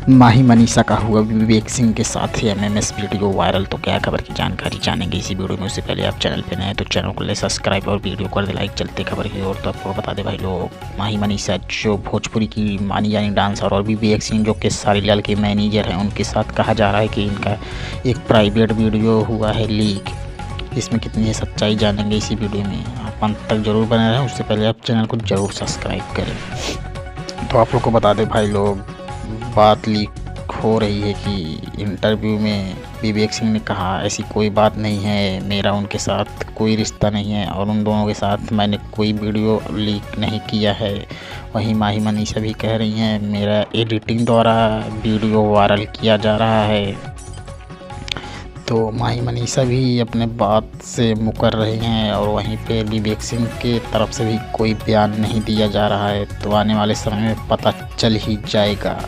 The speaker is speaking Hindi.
माही मनीषा का हुआ विवेक सिंह के साथ ही एमएमएस वीडियो वायरल। तो क्या खबर की जानकारी जानेंगे इसी वीडियो में। उससे पहले आप चैनल पे नए हैं तो चैनल को ले सब्सक्राइब और वीडियो कर दे लाइक। चलते खबर की ओर। तो आपको बता दें भाई लोग, माही मनीषा जो भोजपुरी की मानी जानी डांसर और विवेक सिंह जो केसारी लाल के मैनेजर हैं, उनके साथ कहा जा रहा है कि इनका एक प्राइवेट वीडियो हुआ है लीक। इसमें कितनी है सच्चाई जानेंगे इसी वीडियो में। आप अंत तक जरूर बने रहें। उससे पहले आप चैनल को जरूर सब्सक्राइब करें। तो आप लोग को बता दें भाई लोग, बात लीक हो रही है कि इंटरव्यू में विवेक सिंह ने कहा ऐसी कोई बात नहीं है, मेरा उनके साथ कोई रिश्ता नहीं है और उन दोनों के साथ मैंने कोई वीडियो लीक नहीं किया है। वहीं माही मनीषा भी कह रही हैं मेरा एडिटिंग द्वारा वीडियो वायरल किया जा रहा है। तो माही मनीषा भी अपने बात से मुकर रहे हैं और वहीं पे विवेक सिंह के तरफ से भी कोई बयान नहीं दिया जा रहा है। तो आने वाले समय में पता चल ही जाएगा।